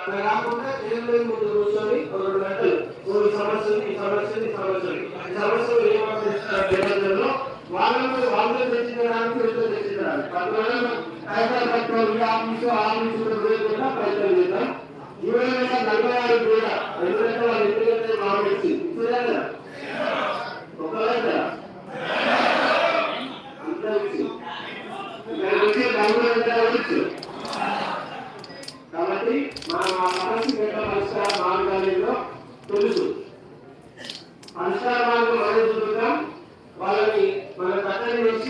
అలా కాకుండా దేవుడి ముందు కూర్చొని ఒక 2 గంటలు ఈ సమస్య ఉంది, ఈ సమస్య ఉంది, ఈ సమస్య ఉంది, ఈ సమస్యలు ఏమవుతుందో వాళ్ళతో తెచ్చించడానికి వీళ్ళతో తెచ్చించడానికి ఆఫీసు కూడా ప్రయత్నం చేద్దాం. ఇరవై 46 కూడా ఎందుకంటే వాళ్ళు ఎందుకంటే మామిడి ఇచ్చేదా ఒకవేళ అంతా ఇచ్చి వచ్చు. కాబట్టి మనం ఆ సమస్య పరిష్కార మార్గాలలో తెలుసు. పరిష్కార మార్గం అనేది చూద్దాం. వాళ్ళని మన కట్టడి చేసి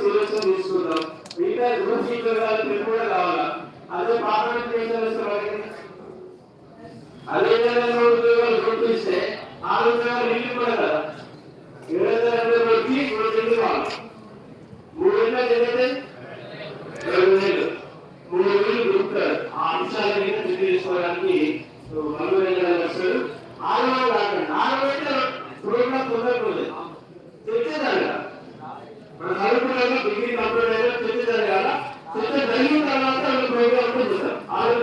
సీరియస్ తీసుకుందాం. మిగతా గ్రూప్ సీట్లు కూడా కావాలా. అదే పార్లమెంట్ అదే విధంగా ఉద్యోగాలు గుర్తిస్తే 6 ఉద్యోగాలు నీళ్ళు కూడా కదా 7,200 వచ్చి 3 వాళ్ళు 3 ఏళ్ళు జరిగితే 2,000 3 గుర్తారు. ఆ అంశాల మీద చర్య తీసుకోవడానికి వస్తాడు. 6 కాకండి 6 ప్రోగ్రామ్ కుదరకూడదు తెచ్చేదాన్ని మన చదువుకున్నాక డిగ్రీ కంప్లీట్ అయినా తెచ్చేదాన్ని కదా తెచ్చే జరిగిన తర్వాత ప్రోగ్రామ్ చూస్తారు. 6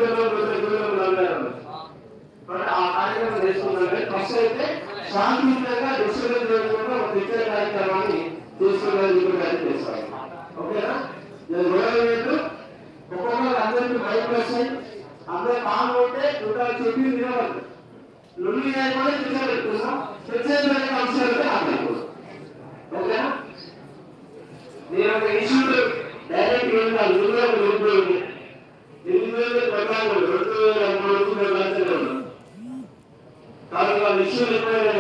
ఆ కార్యక్రమం చేసుకున్నారంటే ఫస్ట్ అయితే శాంతియుతంగా డిస్కషన్ చేయకుండా ఒక తెచ్చే కార్యక్రమాన్ని చేసుకోవడానికి చేసుకోవాలి. ఓకేనా? గొడవలు ఒక్కొక్కరు అందరికీ బయటకు వస్తాయి. అందరూ కాలు ఉంటే చూడాలి చెప్పి వినవద్దు. లొల్లి కూడా తెచ్చేస్తున్నాం. తెచ్చే అంశాలతో ఆడుకోవాలి. ఓకేనా? నేను ఒక ఇష్యూ డైరెక్ట్ వెళ్ళాను. 2000 2013 కాబట్టి వాళ్ళ ఇష్యూలు ఎప్పుడైనా